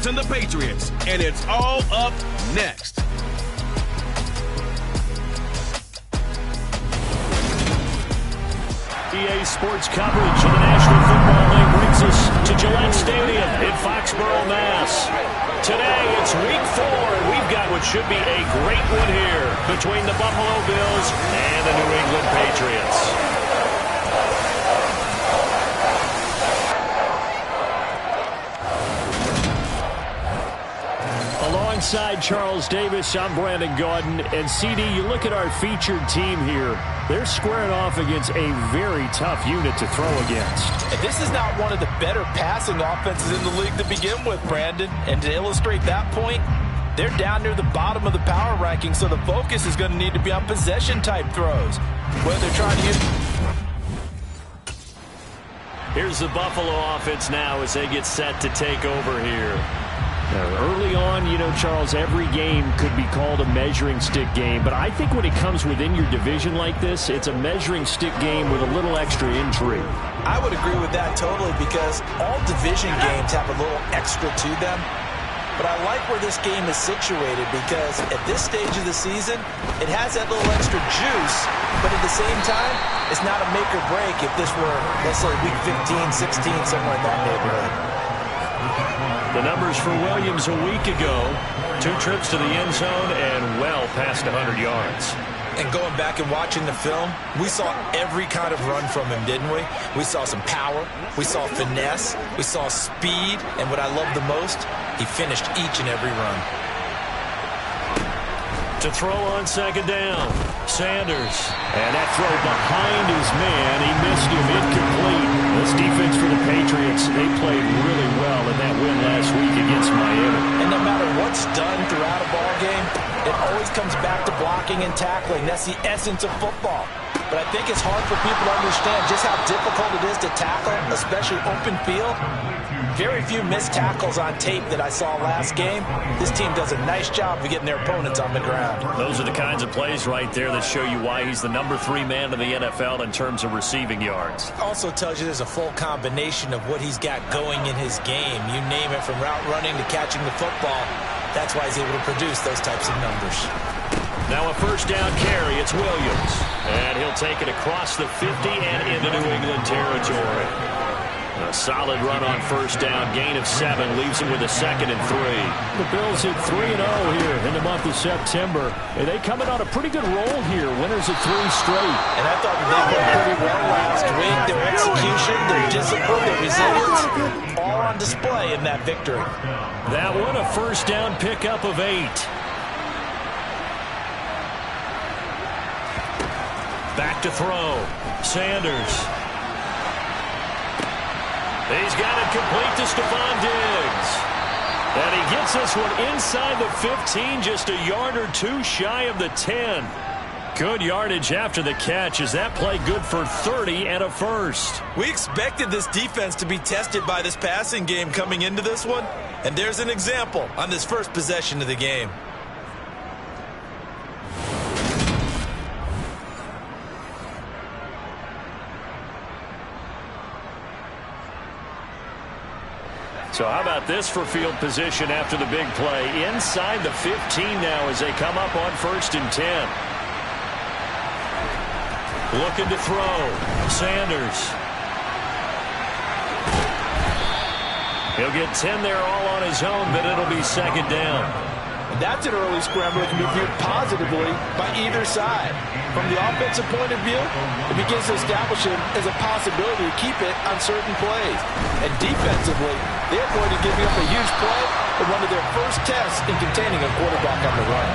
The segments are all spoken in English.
Bills and the Patriots, and it's all up next. EA Sports coverage of the National Football League brings us to Gillette Stadium in Foxborough, Mass. Today, it's Week 4, and we've got what should be a great one here between the Buffalo Bills and the New England Patriots. Alongside Charles Davis, I'm Brandon Gaudin. And CD, you look at our featured team here. They're squaring off against a very tough unit to throw against. And this is not one of the better passing offenses in the league to begin with, Brandon. And to illustrate that point, they're down near the bottom of the power ranking, so the focus is going to need to be on possession-type throws. Whether they're trying to use... Here's the Buffalo offense now as they get set to take over here. Early on, you know, Charles, every game could be called a measuring stick game. But I think when it comes within your division like this, it's a measuring stick game with a little extra intrigue. I would agree with that totally because all division games have a little extra to them. But I like where this game is situated because at this stage of the season, it has that little extra juice. But at the same time, it's not a make or break if this were, let's say, week 15, 16, somewhere in that neighborhood. The numbers for Williams a week ago, 2 trips to the end zone and well past 100 yards. And going back and watching the film, we saw every kind of run from him, didn't we? We saw some power, we saw finesse, we saw speed, and what I love the most, he finished each and every run. To throw on second down, Sanders. And that throw behind his man, he missed him, incomplete. This defense for the Patriots, they played really well in that win last week against Miami. And no matter what's done throughout a ball game, it always comes back to blocking and tackling. That's the essence of football. But I think it's hard for people to understand just how difficult it is to tackle, especially open field. Very few missed tackles on tape that I saw last game. This team does a nice job of getting their opponents on the ground. Those are the kinds of plays right there that show you why he's the number 3 man in the NFL in terms of receiving yards. Also tells you there's a full combination of what he's got going in his game. You name it, from route running to catching the football. That's why he's able to produce those types of numbers. Now a first down carry, it's Williams. And he'll take it across the 50 and into New England territory. A solid run on first down, gain of 7, leaves him with a 2nd and 3. The Bills hit 3-0 here in the month of September. And they coming on a pretty good roll here, winners of 3 straight. And I thought that they played pretty well last week. Their execution, their discipline, their resilience, all on display in that victory. That one, a first down pickup of 8. Back to throw. Sanders. He's got it complete to Stephon Diggs. And he gets this one inside the 15, just a yard or 2 shy of the 10. Good yardage after the catch as that play good for 30 and a first. We expected this defense to be tested by this passing game coming into this one. And there's an example on this first possession of the game. So how about this for field position after the big play? Inside the 15 now as they come up on 1st and 10. Looking to throw. Sanders. He'll get 10 there all on his own, but it'll be 2nd down. And that's an early scramble that can be viewed positively by either side. From the offensive point of view, it begins to establish it as a possibility to keep it on certain plays. And defensively, they're going to give you up a huge play in one of their first tests in containing a quarterback on the run.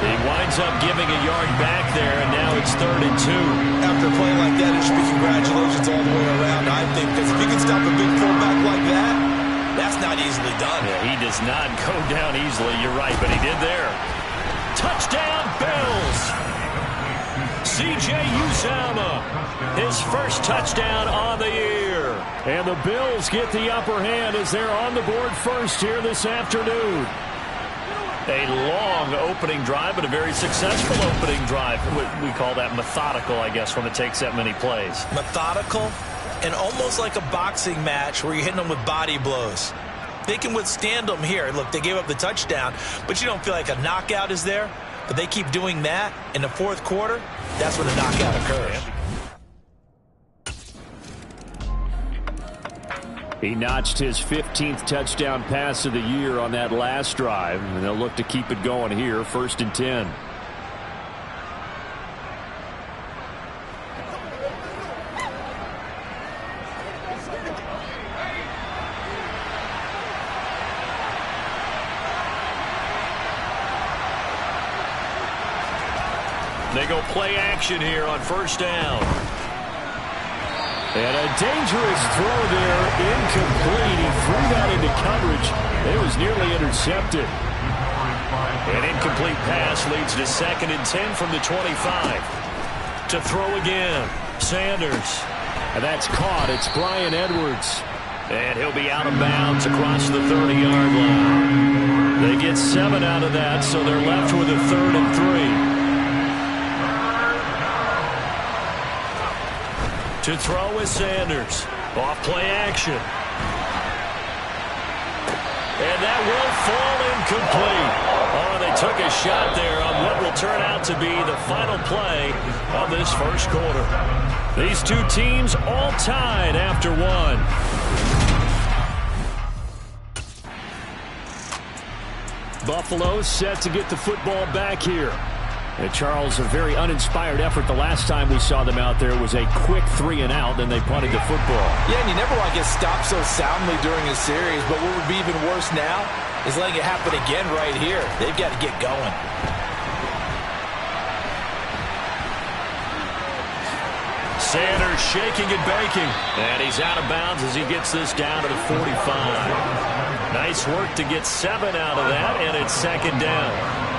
He winds up giving a yard back there, and now it's 3rd and 2. After a play like that, it should be congratulations all the way around, I think, because if you can stop a big pullback like that, that's not easily done. Yeah, he does not go down easily, you're right, but he did there. Touchdown, Bills! C.J. Uzomah, his first touchdown on the year. And the Bills get the upper hand as they're on the board first here this afternoon. A long opening drive, but a very successful opening drive. We call that methodical, I guess, when it takes that many plays. Methodical and almost like a boxing match where you're hitting them with body blows. they can withstand them here. Look, they gave up the touchdown, but you don't feel like a knockout is there. But they keep doing that in the fourth quarter, that's when the knockout occurs. He notched his 15th touchdown pass of the year on that last drive, and they'll look to keep it going here, 1st and 10. They go play action here on 1st down. And a dangerous throw there, incomplete. He threw that into coverage. It was nearly intercepted. An incomplete pass leads to 2nd and 10 from the 25. To throw again, Sanders. And that's caught. It's Bryan Edwards. And he'll be out of bounds across the 30-yard line. They get 7 out of that, so they're left with a 3rd and 3. To throw is Sanders. Off play action. And that will fall incomplete. Oh, they took a shot there on what will turn out to be the final play of this first quarter. These two teams all tied after one. Buffalo set to get the football back here. And Charles, a very uninspired effort. The last time we saw them out there was a quick 3-and-out, then they punted the football. Yeah, and you never want to get stopped so soundly during a series, but what would be even worse now is letting it happen again right here. They've got to get going. Sanders shaking and baking. And he's out of bounds as he gets this down to the 45. Nice work to get 7 out of that, and it's 2nd down.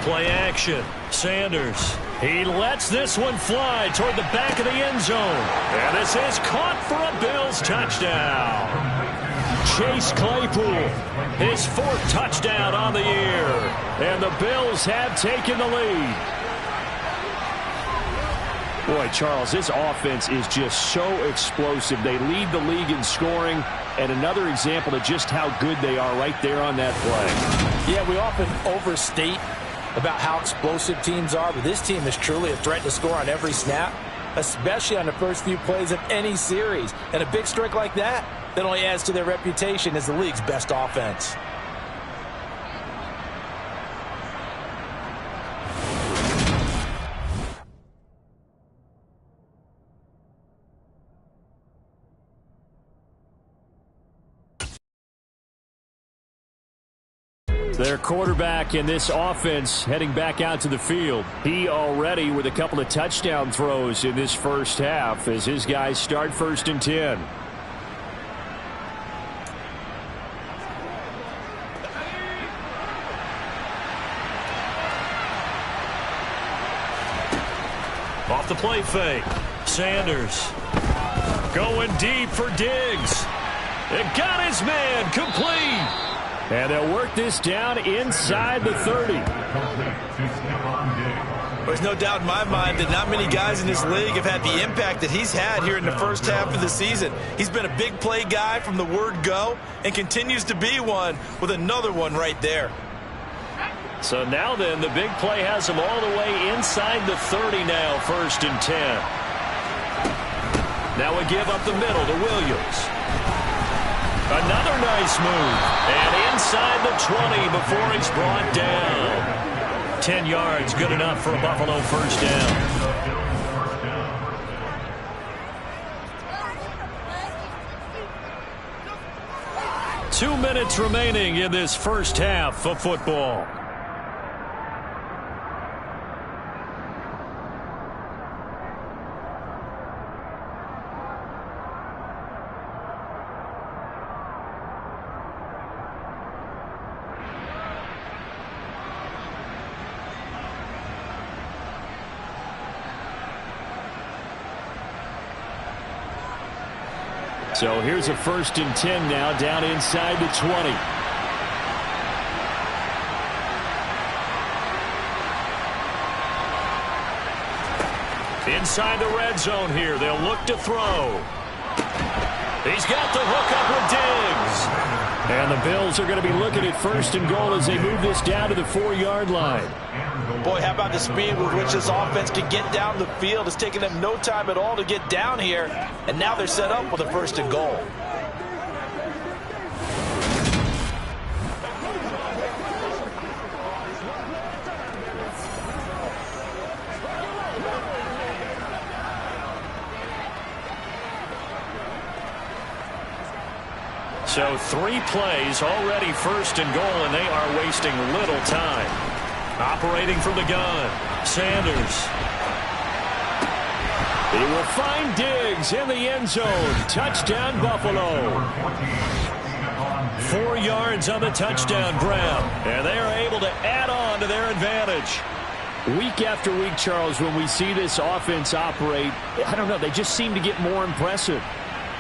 Play action. Sanders. He lets this one fly toward the back of the end zone. And this is caught for a Bills touchdown. Chase Claypool, his 4th touchdown on the year. And the Bills have taken the lead. Boy, Charles, this offense is just so explosive. They lead the league in scoring. And another example of just how good they are right there on that play. Yeah, we often overstate about how explosive teams are, but this team is truly a threat to score on every snap, especially on the first few plays of any series. And a big streak like that only adds to their reputation as the league's best offense. Their quarterback in this offense heading back out to the field. He already with a couple of touchdown throws in this first half as his guys start 1st and 10. Off the play fake. Sanders going deep for Diggs. It got his man complete. And they'll work this down inside the 30. There's no doubt in my mind that not many guys in this league have had the impact that he's had here in the first half of the season. He's been a big play guy from the word go and continues to be one with another one right there. So now then, the big play has him all the way inside the 30 now, 1st and 10. Now we give up the middle to Williams. Another nice move. And inside the 20 before he's brought down. 10 yards, good enough for a Buffalo 1st down. 2 minutes remaining in this first half of football. So here's a 1st and 10 now down inside the 20. Inside the red zone here. They'll look to throw. He's got the hook up with Diggs. And the Bills are going to be looking at 1st and goal as they move this down to the 4-yard line. Boy, how about the speed with which this offense can get down the field? It's taken them no time at all to get down here. And now they're set up with a 1st and goal. So 3 plays, already 1st and goal, and they are wasting little time. Operating from the gun, Sanders. He will find Diggs in the end zone. Touchdown, Buffalo. 4 yards on the touchdown grab, and they are able to add on to their advantage. Week after week, Charles, when we see this offense operate, I don't know, they just seem to get more impressive.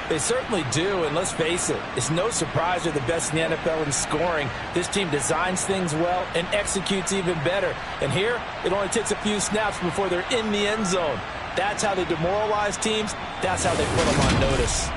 They certainly do, and let's face it, it's no surprise they're the best in the NFL in scoring. This team designs things well and executes even better. And here, it only takes a few snaps before they're in the end zone. That's how they demoralize teams. That's how they put them on notice.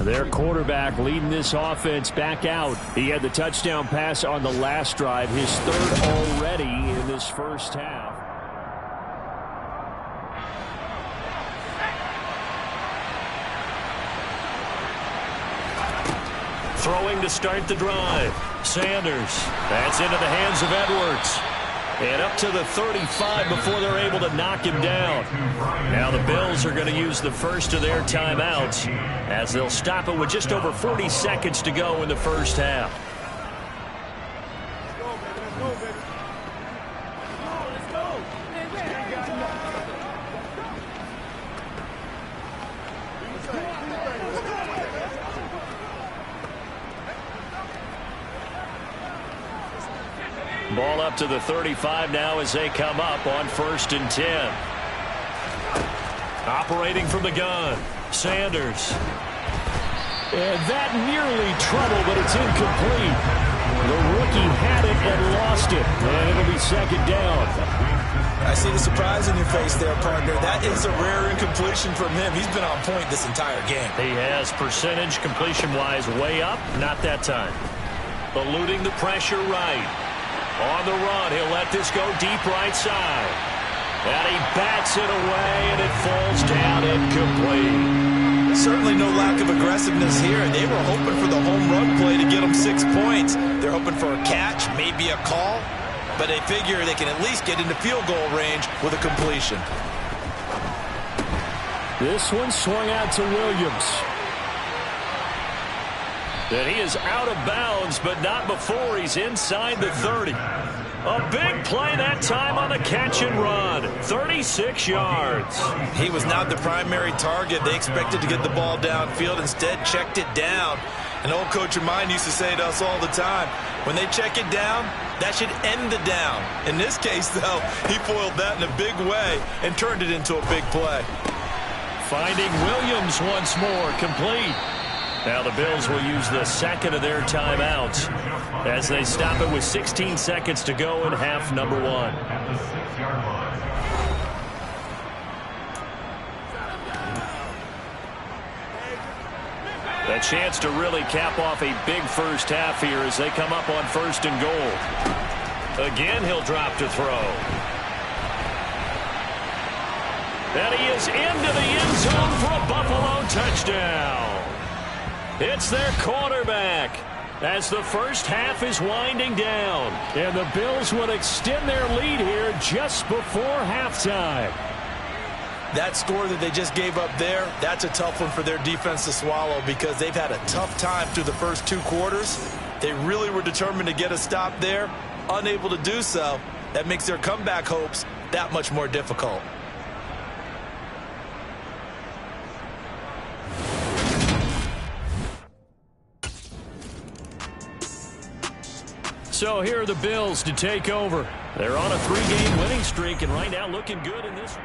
Their quarterback leading this offense back out. He had the touchdown pass on the last drive, his 3rd already in this first half. Throwing to start the drive, Sanders. That's into the hands of Edwards. And up to the 35 before they're able to knock him down. Now the Bills are going to use the first of their timeouts as they'll stop it with just over 40 seconds to go in the first half. Ball up to the 35 now as they come up on 1st and 10. Operating from the gun, Sanders. And that nearly trouble, but it's incomplete. The rookie had it and lost it, and it'll be 2nd down. I see the surprise in your face there, partner. That is a rare incompletion from him. He's been on point this entire game. He has percentage completion-wise way up, not that time. Eluding the pressure right. On the run, he'll let this go deep right side. And he bats it away, and it falls down incomplete. Certainly no lack of aggressiveness here. They were hoping for the home run play to get them 6 points. They're hoping for a catch, maybe a call, but they figure they can at least get into field goal range with a completion. This one swung out to Williams. And he is out of bounds, but not before he's inside the 30. A big play that time on the catch and run. 36 yards. He was not the primary target. They expected to get the ball downfield. Instead, checked it down. An old coach of mine used to say to us all the time, when they check it down, that should end the down. In this case, though, he foiled that in a big way and turned it into a big play. Finding Williams once more, complete. Now the Bills will use the 2nd of their timeouts as they stop it with 16 seconds to go in half number 1. A chance to really cap off a big first half here as they come up on 1st and goal. Again, he'll drop to throw. And And he is into the end zone for a Buffalo touchdown. It's their quarterback as the first half is winding down. And the Bills would extend their lead here just before halftime. That score that they just gave up there, that's a tough one for their defense to swallow because they've had a tough time through the first 2 quarters. They really were determined to get a stop there, unable to do so. That makes their comeback hopes that much more difficult. So here are the Bills to take over. They're on a 3-game winning streak and right now looking good in this.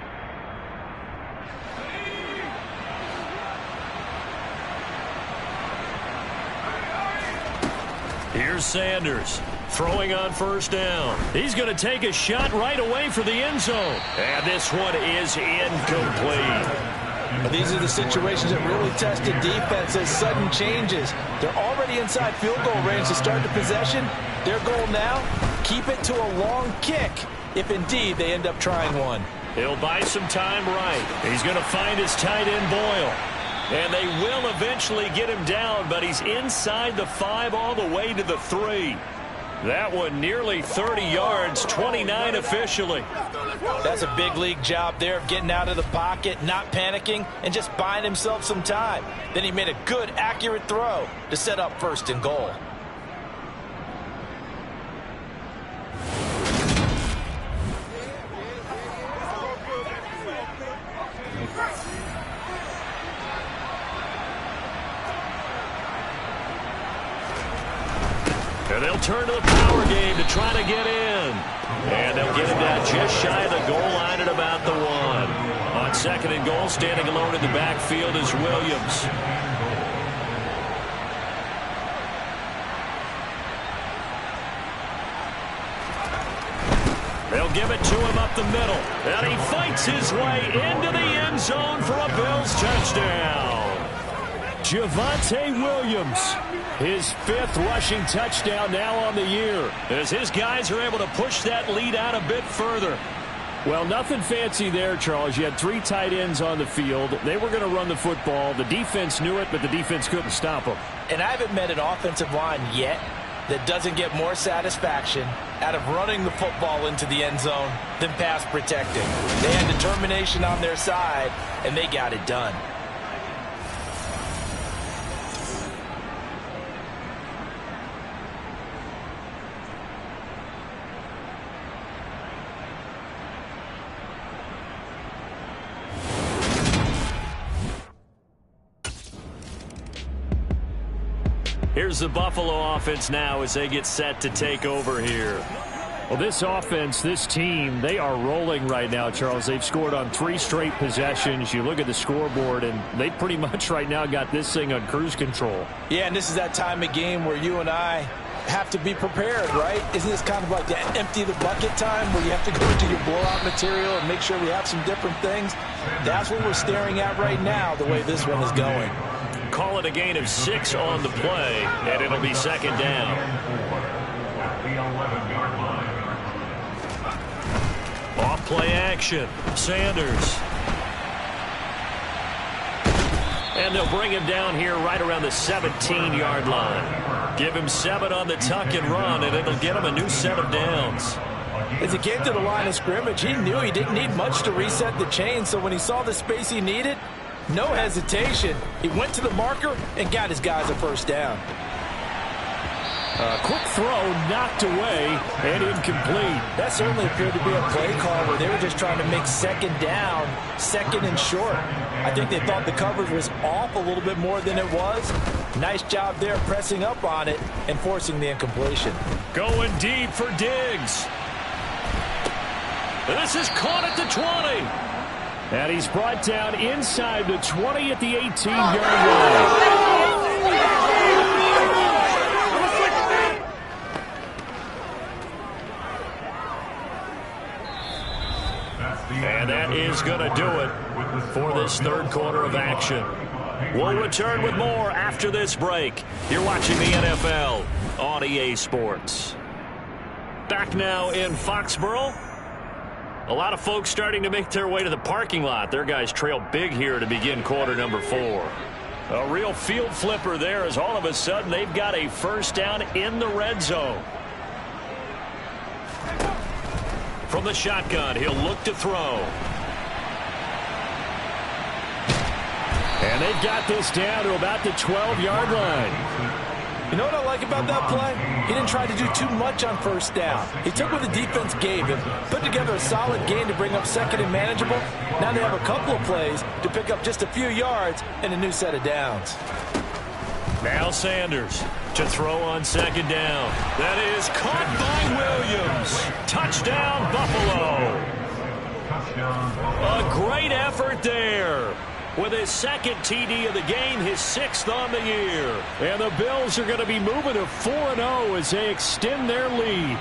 Here's Sanders throwing on first down. He's going to take a shot right away for the end zone. And this one is incomplete. These are the situations that really tested defenses, sudden changes. They're already inside field goal range to start the possession. Their goal now, keep it to a long kick, if indeed they end up trying one. He'll buy some time right. He's going to find his tight end Boyle. And they will eventually get him down, but he's inside the 5 all the way to the 3. That one nearly 30 yards, 29 officially. That's a big league job there of getting out of the pocket, not panicking, and just buying himself some time. Then he made a good, accurate throw to set up 1st and goal. And they'll turn to the power game to try to get in. And they'll get him down just shy of the goal line at about the 1. On 2nd and goal, standing alone in the backfield is Williams. They'll give it to him up the middle. And he fights his way into the end zone for a Bills touchdown. Javonte Williams, his 5th rushing touchdown now on the year, as his guys are able to push that lead out a bit further. Well, nothing fancy there, Charles. You had 3 tight ends on the field. They were going to run the football. The defense knew it, but the defense couldn't stop them. And I haven't met an offensive line yet that doesn't get more satisfaction out of running the football into the end zone than pass protecting. They had determination on their side, and they got it done. Here's the Buffalo offense now as they get set to take over here. Well, this offense, this team, they are rolling right now, Charles. They've scored on 3 straight possessions. You look at the scoreboard, and they pretty much right now got this thing on cruise control. Yeah, and this is that time of game where you and I have to be prepared, right? Isn't this kind of like that empty the bucket time where you have to go into your blowout material and make sure we have some different things? That's what we're staring at right now, the way this one is going. Call it a gain of 6 on the play, and it'll be 2nd down. Off play action. Sanders. And they'll bring him down here right around the 17-yard line. Give him 7 on the tuck and run, and it'll get him a new set of downs. As he came to the line of scrimmage, he knew he didn't need much to reset the chain, so when he saw the space he needed, no hesitation. He went to the marker and got his guys a 1st down. Quick throw knocked away and incomplete. That certainly appeared to be a play call where they were just trying to make 2nd down, 2nd and short. I think they thought the coverage was off a little bit more than it was. Nice job there pressing up on it and forcing the incompletion. Going deep for Diggs. This is caught at the 20. And he's brought down inside the 20 at the 18-yard line. And that is going to do it for this 3rd quarter of action. We'll return with more after this break. You're watching the NFL on EA Sports. Back now in Foxborough. A lot of folks starting to make their way to the parking lot. Their guys trail big here to begin quarter number 4. A real field flipper there as all of a sudden they've got a first down in the red zone. From the shotgun, he'll look to throw. And they've got this down to about the 12-yard line. You know what I like about that play? He didn't try to do too much on first down. He took what the defense gave him, put together a solid gain to bring up second and manageable. Now they have a couple of plays to pick up just a few yards and a new set of downs. Now Sanders to throw on second down. That is caught by Williams. Touchdown, Buffalo. A great effort there. With his second TD of the game, his 6th on the year. And the Bills are going to be moving to 4-0 as they extend their lead.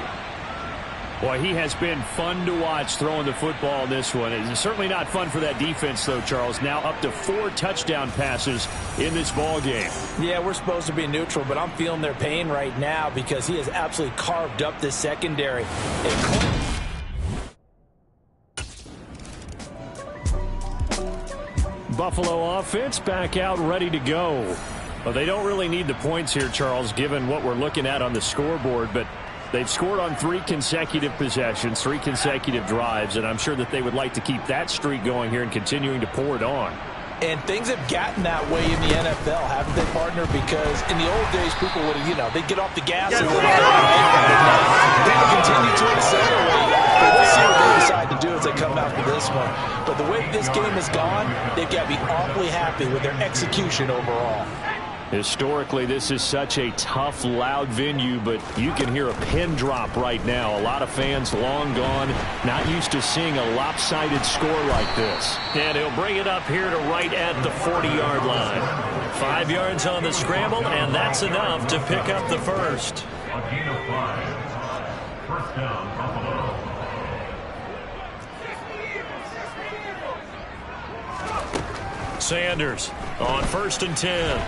Boy, he has been fun to watch throwing the football in this one. It's certainly not fun for that defense, though, Charles. Now up to 4 touchdown passes in this ball game. Yeah, we're supposed to be neutral, but I'm feeling their pain right now because he has absolutely carved up the secondary. Buffalo offense back out ready to go. Well, they don't really need the points here, Charles, given what we're looking at on the scoreboard, but they've scored on 3 consecutive possessions, 3 consecutive drives, and I'm sure that they would like to keep that streak going here and continuing to pour it on. And things have gotten that way in the NFL, haven't they, partner? Because in the old days, people would, they'd get off the gas and people continue to accelerate. But we'll see what they decide to do as they come out for this one. But the way this game has gone, they've got to be awfully happy with their execution overall. Historically, this is such a tough, loud venue, but you can hear a pin drop right now. A lot of fans long gone, not used to seeing a lopsided score like this. And he'll bring it up here to right at the 40-yard line. 5 yards on the scramble, and that's enough to pick up the first. A gain of 5. First down, Buffalo. Sanders on 1st and 10.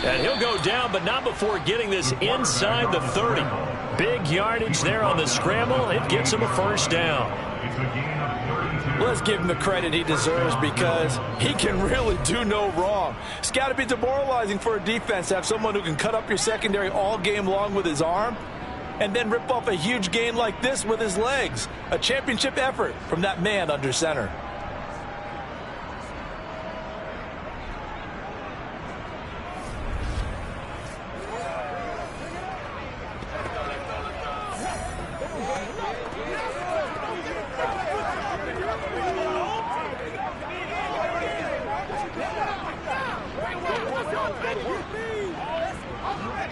And he'll go down, but not before getting this inside the 30. Big yardage there on the scramble. It gets him a first down. Let's give him the credit he deserves because he can really do no wrong. It's got to be demoralizing for a defense to have someone who can cut up your secondary all game long with his arm and then rip off a huge gain like this with his legs. A championship effort from that man under center.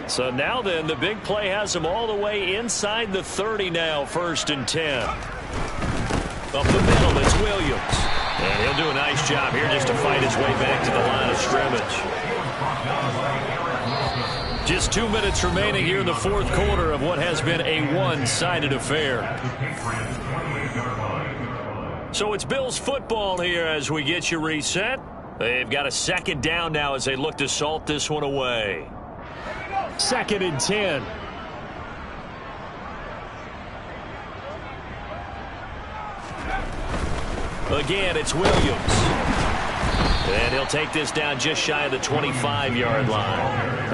So now then, the big play has him all the way inside the 30 now, 1st and 10. Up the middle, it's Williams. And he'll do a nice job here just to fight his way back to the line of scrimmage. Just 2 minutes remaining here in the 4th quarter of what has been a one-sided affair. So it's Bills football here as we get you reset. They've got a 2nd down now as they look to salt this one away. 2nd and 10. Again, it's Williams. And he'll take this down just shy of the 25-yard line.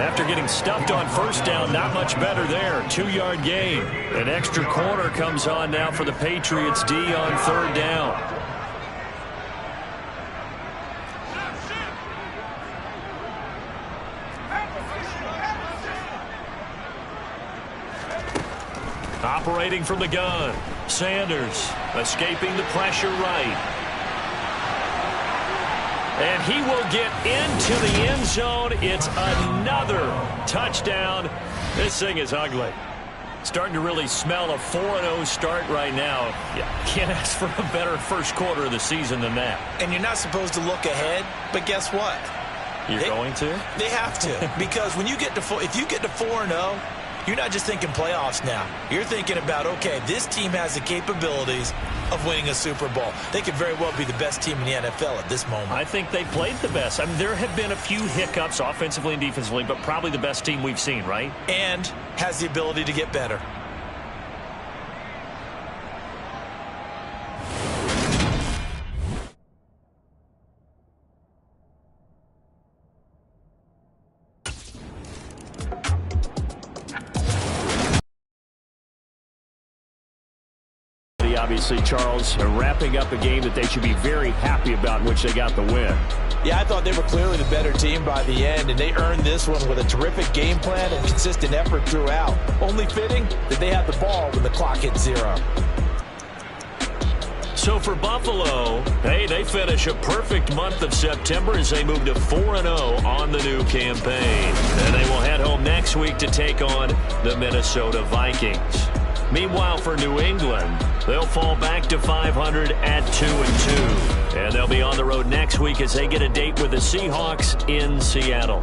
After getting stuffed on 1st down, not much better there. 2-yard gain. An extra corner comes on now for the Patriots D on 3rd down. Operating from the gun, Sanders escaping the pressure right. And he will get into the end zone. It's another touchdown. This thing is ugly. Starting to really smell a 4-0 start right now. You can't ask for a better first quarter of the season than that. And you're not supposed to look ahead, but guess what? You're going to? They have to. Because when you get to if you get to 4-0, you're not just thinking playoffs now. You're thinking about, okay, this team has the capabilities of winning a Super Bowl. They could very well be the best team in the NFL at this moment. I think they played the best. I mean, there have been a few hiccups offensively and defensively, but probably the best team we've seen, right? And has the ability to get better. Obviously, Charles, wrapping up a game that they should be very happy about, in which they got the win. Yeah, I thought they were clearly the better team by the end, and they earned this one with a terrific game plan and consistent effort throughout. Only fitting that they had the ball when the clock hit 0. So for Buffalo, hey, they finish a perfect month of September as they move to 4-0 on the new campaign. And they will head home next week to take on the Minnesota Vikings. Meanwhile, for New England, they'll fall back to 500 at 2-2. And they'll be on the road next week as they get a date with the Seahawks in Seattle.